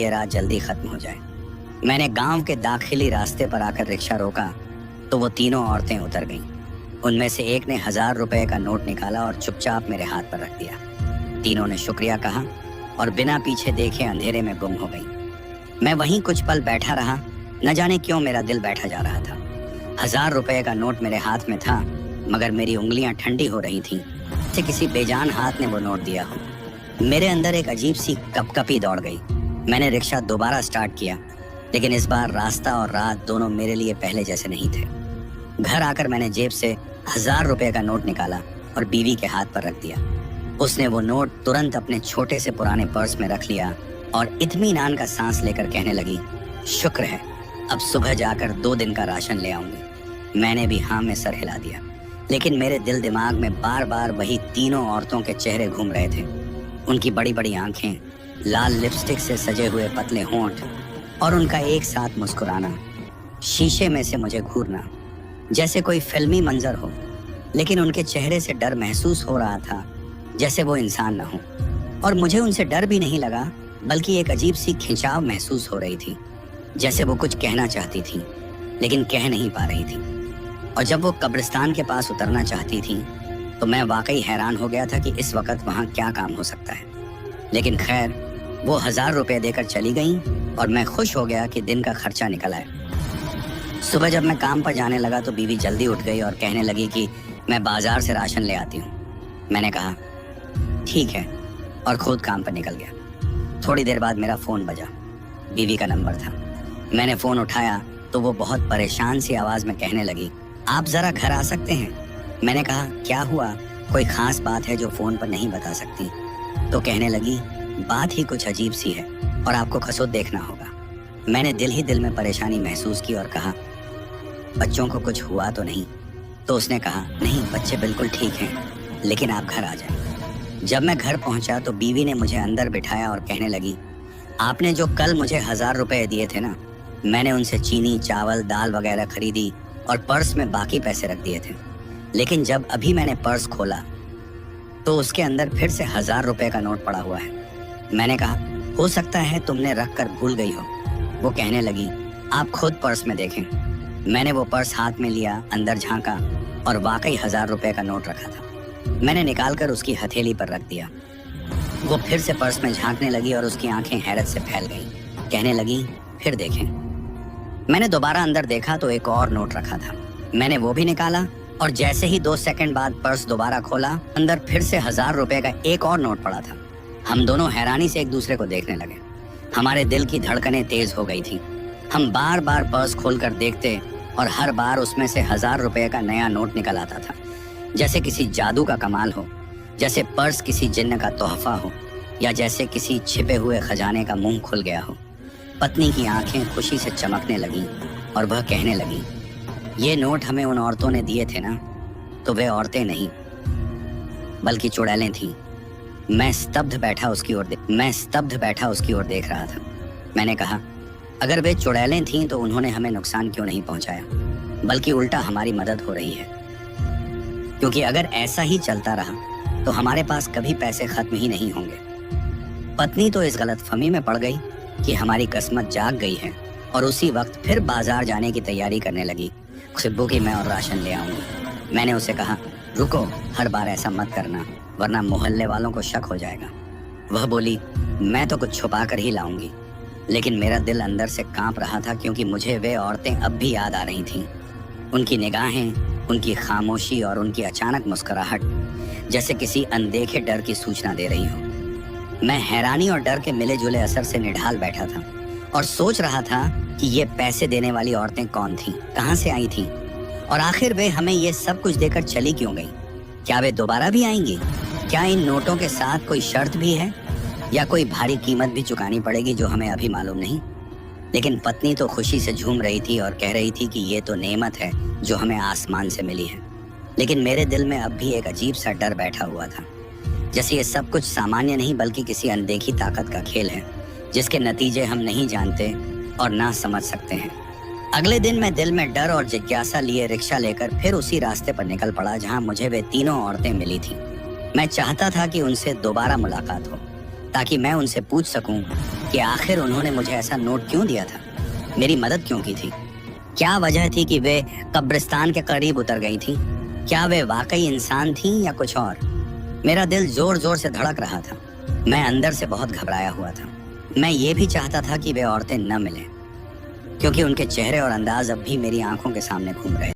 ये रात जल्दी खत्म हो जाए। मैंने गांव के दाखिली रास्ते पर आकर रिक्शा रोका तो वो तीनों औरतें उतर गईं। उनमें से एक ने 1000 रुपए का नोट निकाला और चुपचाप मेरे हाथ पर रख दिया। तीनों ने शुक्रिया कहा और बिना पीछे देखे अंधेरे में गुम हो गई। मैं वहीं कुछ पल बैठा रहा। न जाने क्यों मेरा दिल बैठा जा रहा था। 1000 रुपए का नोट मेरे हाथ में था, मगर मेरी उंगलियां ठंडी हो रही थीं, जैसे किसी बेजान हाथ ने वो नोट दिया हो। मेरे अंदर एक अजीब सी कपकपी दौड़ गई। मैंने रिक्शा दोबारा स्टार्ट किया, लेकिन इस बार रास्ता और रात दोनों मेरे लिए पहले जैसे नहीं थे। घर आकर मैंने जेब से 1000 रुपए का नोट निकाला और बीवी के हाथ पर रख दिया। उसने वो नोट तुरंत अपने छोटे से पुराने पर्स में रख लिया और इत्मीनान का सांस लेकर कहने लगी, शुक्र है, अब सुबह जाकर 2 दिन का राशन ले आऊंगी। मैंने भी हाँ में सर हिला दिया, लेकिन मेरे दिल दिमाग में बार बार वही तीनों औरतों के चेहरे घूम रहे थे। उनकी बड़ी बड़ी आंखें, लाल लिपस्टिक से सजे हुए पतले होंठ और उनका एक साथ मुस्कुराना, शीशे में से मुझे घूरना, जैसे कोई फिल्मी मंजर हो। लेकिन उनके चेहरे से डर महसूस हो रहा था, जैसे वो इंसान न हो। और मुझे उनसे डर भी नहीं लगा, बल्कि एक अजीब सी खिंचाव महसूस हो रही थी, जैसे वो कुछ कहना चाहती थी लेकिन कह नहीं पा रही थी। और जब वो कब्रिस्तान के पास उतरना चाहती थी तो मैं वाकई हैरान हो गया था कि इस वक्त वहाँ क्या काम हो सकता है। लेकिन खैर, वो 1000 रुपए देकर चली गई और मैं खुश हो गया कि दिन का खर्चा निकल आए। सुबह जब मैं काम पर जाने लगा तो बीवी जल्दी उठ गई और कहने लगी कि मैं बाजार से राशन ले आती हूँ। मैंने कहा ठीक है और खुद काम पर निकल गया। थोड़ी देर बाद मेरा फोन बजा। बीवी का नंबर था। मैंने फोन उठाया तो वो बहुत परेशान सी आवाज में कहने लगी, आप जरा घर आ सकते हैं? मैंने कहा क्या हुआ, कोई खास बात है जो फोन पर नहीं बता सकती? तो कहने लगी, बात ही कुछ अजीब सी है और आपको खसोट देखना होगा। मैंने दिल ही दिल में परेशानी महसूस की और कहा, बच्चों को कुछ हुआ तो नहीं? तो उसने कहा, नहीं, बच्चे बिल्कुल ठीक हैं, लेकिन आप घर आ जाएं। जब मैं घर पहुंचा तो बीवी ने मुझे अंदर बिठाया और कहने लगी, आपने जो कल मुझे 1000 रुपए दिए थे ना, मैंने उनसे चीनी, चावल, दाल वगैरह खरीदी और पर्स में बाकी पैसे रख दिए थे। लेकिन जब अभी मैंने पर्स खोला तो उसके अंदर फिर से 1000 रुपए का नोट पड़ा हुआ है। मैंने कहा, हो सकता है तुमने रख कर भूल गई हो। वो कहने लगी, आप खुद पर्स में देखें। मैंने वो पर्स हाथ में लिया, अंदर झांका और वाकई 1000 रुपए का नोट रखा था। मैंने निकालकर उसकी हथेली पर रख दिया। वो फिर से पर्स में झांकने लगी और उसकी आंखें हैरत से फैल गईं। कहने लगी, फिर देखें। मैंने दोबारा अंदर देखा तो एक और नोट रखा था। मैंने वो भी निकाला और जैसे ही 2 सेकंड बाद पर्स दोबारा खोला, अंदर फिर से 1000 रुपए का एक और नोट पड़ा था। हम दोनों हैरानी से एक दूसरे को देखने लगे। हमारे दिल की धड़कनें तेज हो गई थी। हम बार बार पर्स खोलकर देखते और हर बार उसमें से 1000 रुपए का नया नोट निकल आता था, जैसे किसी जादू का कमाल हो, जैसे पर्स किसी जिन्न का तोहफा हो, या जैसे किसी छिपे हुए खजाने का मुंह खुल गया हो। पत्नी की आंखें खुशी से चमकने लगीं और वह कहने लगी, ये नोट हमें उन औरतों ने दिए थे ना, तो वे औरतें नहीं बल्कि चुड़ैलें थीं। मैं स्तब्ध बैठा उसकी ओर देख रहा था। मैंने कहा, अगर वे चुड़ैलें थीं तो उन्होंने हमें नुकसान क्यों नहीं पहुंचाया, बल्कि उल्टा हमारी मदद हो रही है। क्योंकि अगर ऐसा ही चलता रहा तो हमारे पास कभी पैसे खत्म ही नहीं होंगे। पत्नी तो इस गलतफहमी में पड़ गई कि हमारी किस्मत जाग गई है और उसी वक्त फिर बाजार जाने की तैयारी करने लगी। सिब्बू की मैं और राशन ले आऊंगी। मैंने उसे कहा, रुको, हर बार ऐसा मत करना, वरना मोहल्ले वालों को शक हो जाएगा। वह बोली, मैं तो कुछ छुपा कर ही लाऊंगी। लेकिन मेरा दिल अंदर से कांप रहा था, क्योंकि मुझे वे औरतें अब भी याद आ रही थीं। उनकी निगाहें, उनकी खामोशी और उनकी अचानक मुस्कुराहट जैसे किसी अनदेखे डर की सूचना दे रही हो। मैं हैरानी और डर के मिले जुले असर से निढाल बैठा था और सोच रहा था कि ये पैसे देने वाली औरतें कौन थीं, कहां से आई थीं, और आखिर वे हमें ये सब कुछ देकर चली क्यों गई? क्या वे दोबारा भी आएंगी? क्या इन नोटों के साथ कोई शर्त भी है, या कोई भारी कीमत भी चुकानी पड़ेगी जो हमें अभी मालूम नहीं? लेकिन पत्नी तो खुशी से झूम रही थी और कह रही थी कि ये तो नेमत है जो हमें आसमान से मिली है। लेकिन मेरे दिल में अब भी एक अजीब सा डर बैठा हुआ था, जैसे ये सब कुछ सामान्य नहीं बल्कि किसी अनदेखी ताकत का खेल है, जिसके नतीजे हम नहीं जानते और ना समझ सकते हैं। अगले दिन मैं दिल में डर और जिज्ञासा लिए रिक्शा लेकर फिर उसी रास्ते पर निकल पड़ा जहां मुझे वे तीनों औरतें मिली थीं। मैं चाहता था कि उनसे दोबारा मुलाकात हो, ताकि मैं उनसे पूछ सकूं कि आखिर उन्होंने मुझे ऐसा नोट क्यों दिया था, मेरी मदद क्यों की थी। क्या वजह थी कि वे कब्रिस्तान के करीब उतर गई थी? क्या वे वाकई इंसान थीं या कुछ और? मेरा दिल जोर जोर से धड़क रहा था। मैं अंदर से बहुत घबराया हुआ था। मैं ये भी चाहता था कि वे औरतें न मिलें, क्योंकि उनके चेहरे और अंदाज अब भी मेरी आंखों के सामने घूम रहे